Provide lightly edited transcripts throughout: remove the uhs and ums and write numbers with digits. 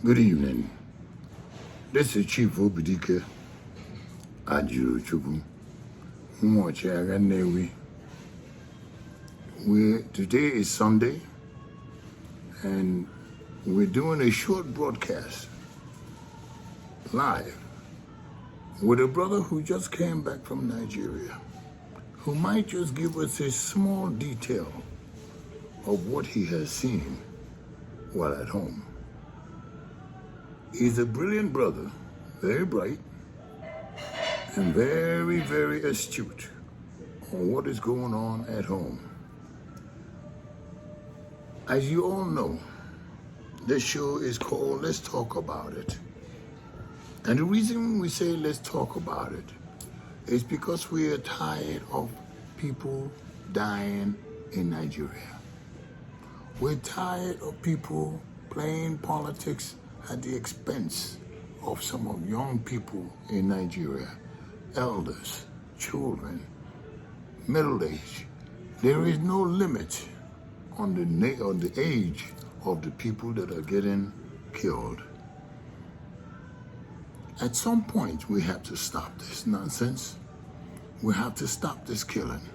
Good evening. This is Chief Obidike Ajirochukwu. Today is Sunday, and we're doing a short broadcast live with a brother who just came back from Nigeria, who might just give us a small detail of what he has seen while at home. He's a brilliant brother, very bright, and very, very astute on what is going on at home. As you all know, this show is called Let's Talk About It. And the reason we say let's talk about it is because we are tired of people dying in Nigeria. We're tired of people playing politics at the expense of some of young people in Nigeria, elders, children, middle age. There is no limit on the age of the people that are getting killed. At some point, we have to stop this nonsense. We have to stop this killing.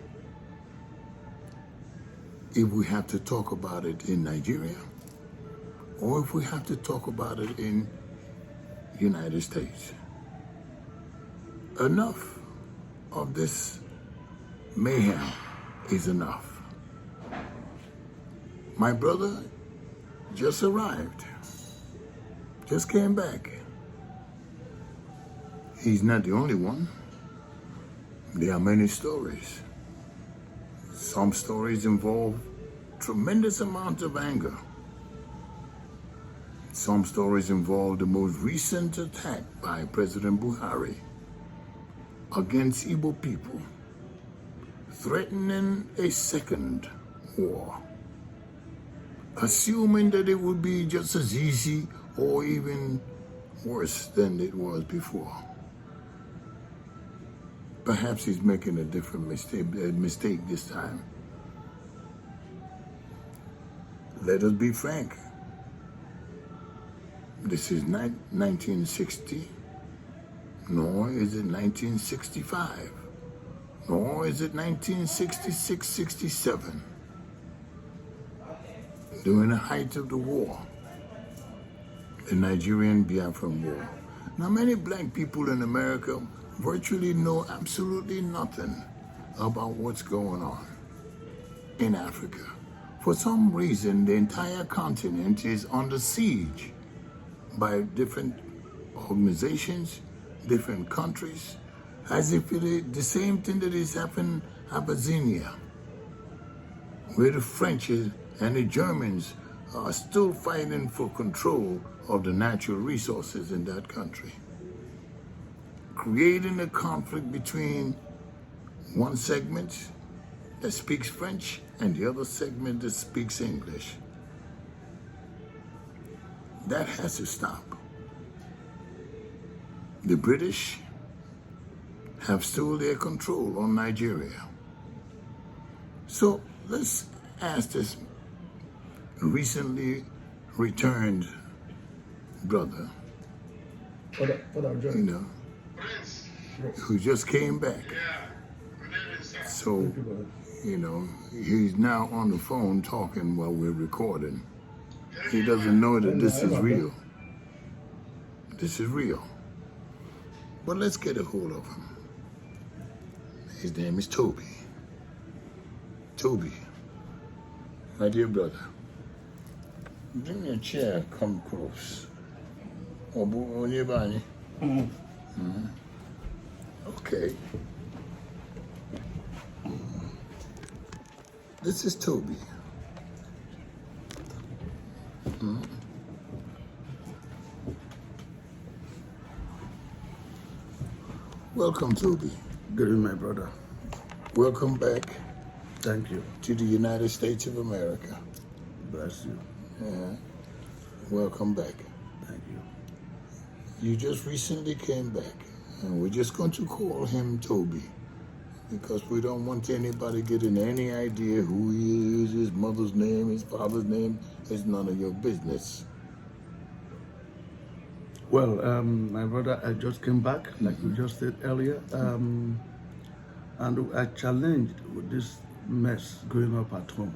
If we have to talk about it in Nigeria, or if we have to talk about it in the United States. Enough of this mayhem is enough. My brother just arrived, just came back. He's not the only one. There are many stories. Some stories involve tremendous amounts of anger. Some stories involve the most recent attack by President Buhari against Igbo people, threatening a second war, assuming that it would be just as easy or even worse than it was before. Perhaps he's making a different mistake this time. Let us be frank. This is not 1960, nor is it 1965, nor is it 1966-67. During the height of the war, the Nigerian Biafran War. Now, many black people in America virtually know absolutely nothing about what's going on in Africa. For some reason, the entire continent is under siege by different organizations, different countries, as if it is the same thing that is happening in Abyssinia, where the French and the Germans are still fighting for control of the natural resources in that country, creating a conflict between one segment that speaks French and the other segment that speaks English. That has to stop. The British have still their control on Nigeria. So let's ask this recently returned brother, who just came back. So, he's now on the phone talking while we're recording. He doesn't know that this is real. This is real. But let's get a hold of him. His name is Toby. Toby, my dear brother, bring me a chair, come close. Okay. This is Toby. Welcome, Toby. Good evening, my brother. Welcome back. Thank you. To the United States of America. Bless you. Yeah. Welcome back. Thank you. You just recently came back, and we're just going to call him Toby, because we don't want anybody getting any idea who he is, his mother's name, his father's name. It's none of your business. Well, my brother, I just came back, like we just said earlier, and I challenged with this mess going up at home.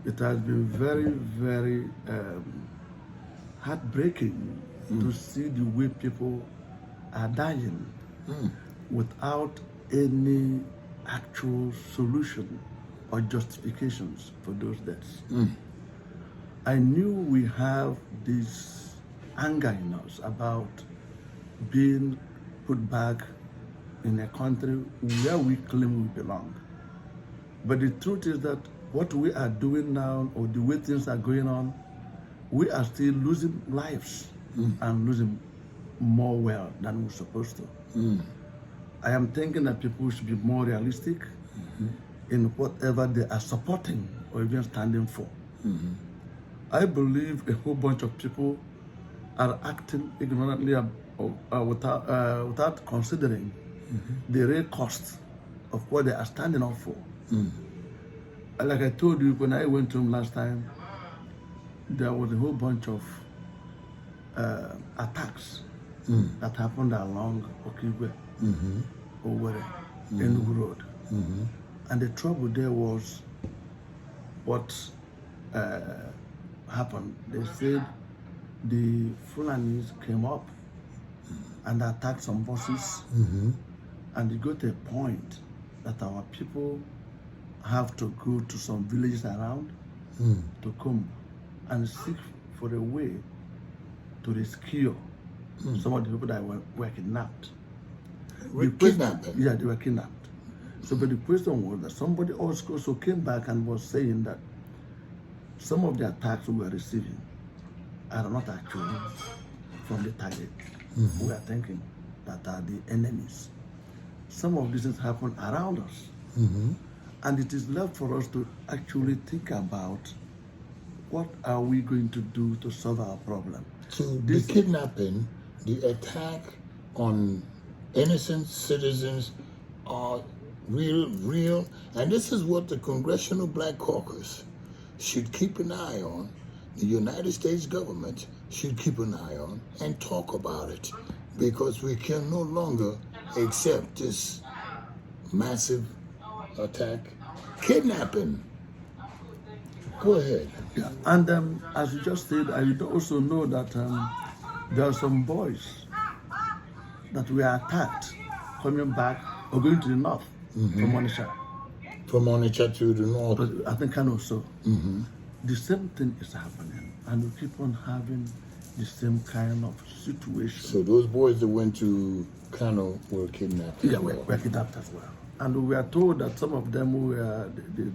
It has been very, very heartbreaking to see the way people are dying without any actual solution or justifications for those deaths. I knew we have this anger in us about being put back in a country where we claim we belong. But the truth is that what we are doing now, or the way things are going on, we are still losing lives and losing more well than we're supposed to. I am thinking that people should be more realistic in whatever they are supporting or even standing for. I believe a whole bunch of people are acting ignorantly without considering the real cost of what they are standing up for. Like I told you, when I went to him last time, there was a whole bunch of attacks that happened along Okigwe, Owerri, Enugu Road. And the trouble there was what happened. They said the Fulanis came up and attacked some buses, and it got to a point that our people have to go to some villages around to come and seek for a way to rescue some of the people that were kidnapped. Kidnapped? Yeah, they were kidnapped. So, but the question was that somebody also came back and was saying that some of the attacks we were receiving are not actually from the target. We are thinking that are the enemies. Some of these things happen around us. And it is left for us to actually think about what are we going to do to solve our problem. So the kidnapping, the attack on innocent citizens are real, and this is what the Congressional Black Caucus should keep an eye on. The United States government should keep an eye on and talk about it, because we can no longer accept this massive attack, kidnapping. Go ahead. Yeah. And as you just said, I also know that there are some boys that were attacked coming back or going to the north from Onitsha. From Onitsha to the north. But I think Kano also. The same thing is happening, and we keep on having the same kind of situation. So those boys that went to Kano were kidnapped. Yeah, were kidnapped as well. And we are told that some of them were,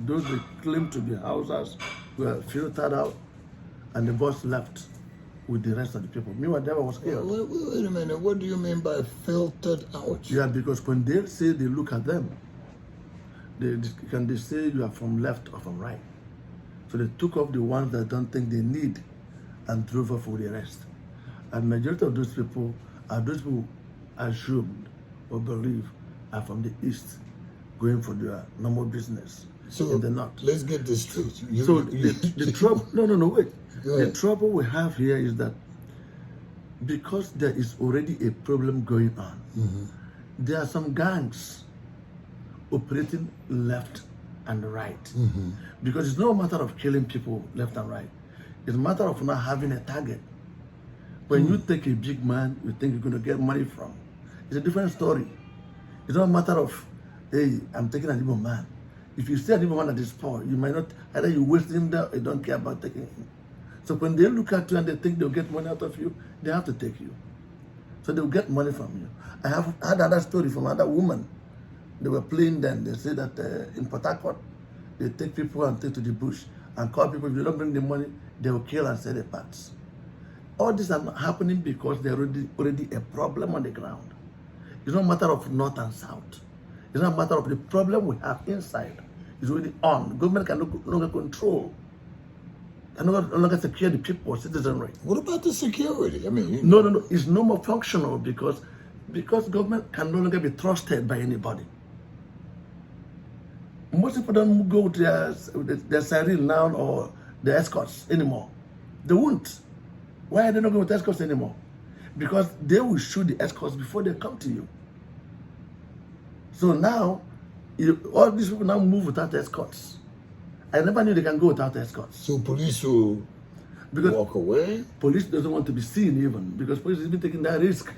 those that claimed to be houses were filtered out, and the boss left with the rest of the people. Meanwhile, they was killed. Wait a minute, what do you mean by filtered out? Yeah, because when they say they look at them, they say you are from left or from right. So they took off the ones that don't think they need and drove off with the rest. And majority of those people are those who assumed or believe are from the east, going for their normal business in the north. Let's get this straight. The trouble, no, wait. Go ahead. The trouble we have here is that because there is already a problem going on, there are some gangs operating left and right. Because it's not a matter of killing people left and right. It's a matter of not having a target. When you take a big man, you think you're going to get money from. It's a different story. It's not a matter of, hey, I'm taking an Igbo man. If you see an Igbo man that is poor, you might not, either you waste him there or you don't care about taking him. So when they look at you and they think they'll get money out of you, they have to take you. So they'll get money from you. I have had another story from another woman. They were playing then. They say that in Port Harcourt, they take people and take to the bush and call people. If they don't bring the money, they will kill and sell their parts. All this are not happening because there's already a problem on the ground. It's not a matter of north and south. It's not a matter of the problem we have inside. It's already on. The government can no longer control, can no longer secure the people, citizenry. What about the security? I mean, No. It's no more functional because government can no longer be trusted by anybody. Most people don't go to their siren now or the escorts anymore. They won't. Why are they not going with escorts anymore? because they will shoot the escorts before they come to you. So now, all these people now move without escorts. I never knew they can go without escorts. So police will walk away? Police doesn't want to be seen even, because police has been taking that risk.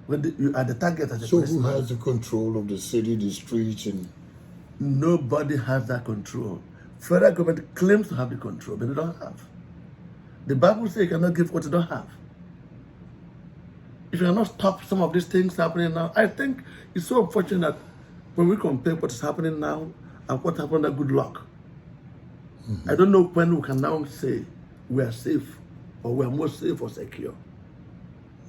When you are the target as a So policeman. who has the control of the city, the streets, and... Nobody has that control. Federal government claims to have the control, but they don't have. The Bible says you cannot give what you don't have. If you cannot stop some of these things happening now, I think it's so unfortunate that when we compare what is happening now and what happened at Good Luck, I don't know when we can now say we are safe or we are more safe or secure.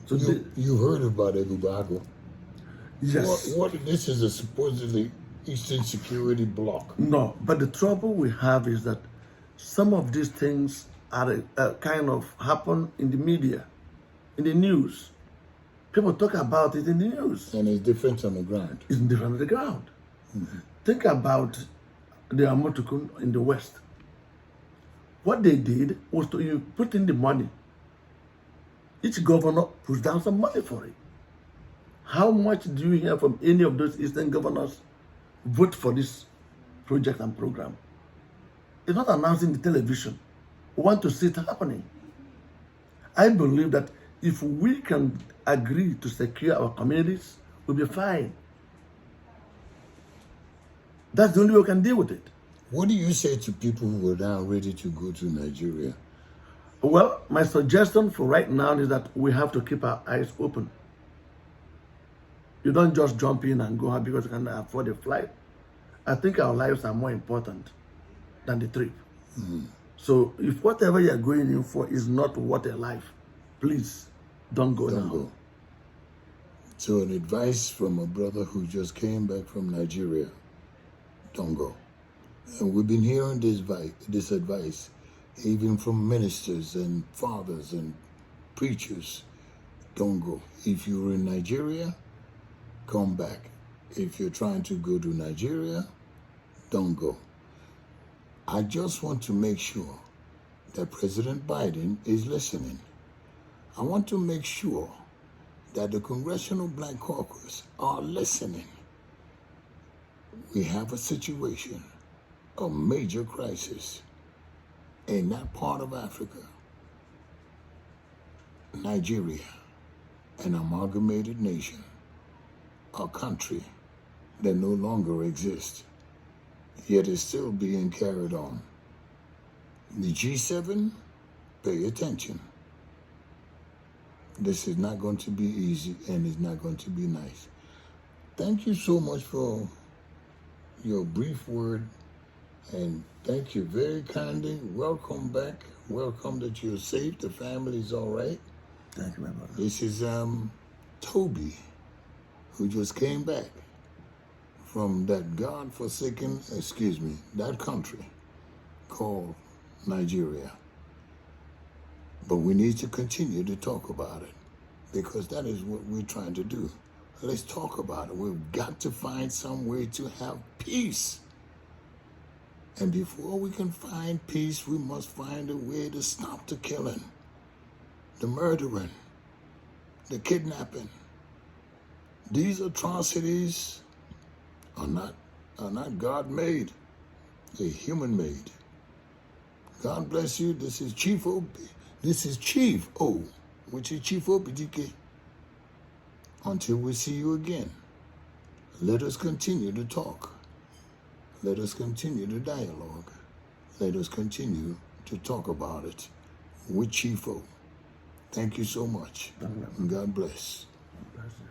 So you heard about Ebubago. Yes. This is a supposedly Eastern Security Bloc. No, but the trouble we have is that some of these things are kind of happen in the media, in the news. People talk about it in the news. And it's different on the ground. It's different on the ground. Think about the Amotukun in the West. What they did was to you put in the money. Each governor puts down some money for it. How much do you hear from any of those Eastern governors vote for this project and program? It's not announcing the television. We want to see it happening. I believe that if we can agree to secure our communities, we'll be fine. That's the only way we can deal with it. What do you say to people who are now ready to go to Nigeria? Well, my suggestion for right now is that we have to keep our eyes open. You don't just jump in and go out because you can afford a flight. I think our lives are more important than the trip. So if whatever you're going in for is not worth a life, please don't go now. Go. So an advice from a brother who just came back from Nigeria, don't go. And we've been hearing this advice even from ministers and fathers and preachers. Don't go. If you're in Nigeria, come back. If you're trying to go to Nigeria, don't go. I just want to make sure that President Biden is listening. I want to make sure that the Congressional Black Caucus are listening. We have a situation, a major crisis in that part of Africa, Nigeria, an amalgamated nation, a country that no longer exists, yet is still being carried on. The G7, pay attention. This is not going to be easy and it's not going to be nice. Thank you so much for your brief word, and thank you very kindly. Welcome back. Welcome that you're safe. The family's all right. Thank you, my brother. This is Toby, who just came back from that God-forsaken, that country called Nigeria. But we need to continue to talk about it, because that is what we're trying to do. Let's talk about it. We've got to find some way to have peace. And before we can find peace, we must find a way to stop the killing, the murdering, the kidnapping. These atrocities are not God-made. They're human-made. God bless you. This is Chief O. This is Chief O, which is Chief OPDK. Until we see you again, let us continue to talk. Let us continue to dialogue. Let us continue to talk about it with Chief O. Thank you so much. And God bless. God bless you.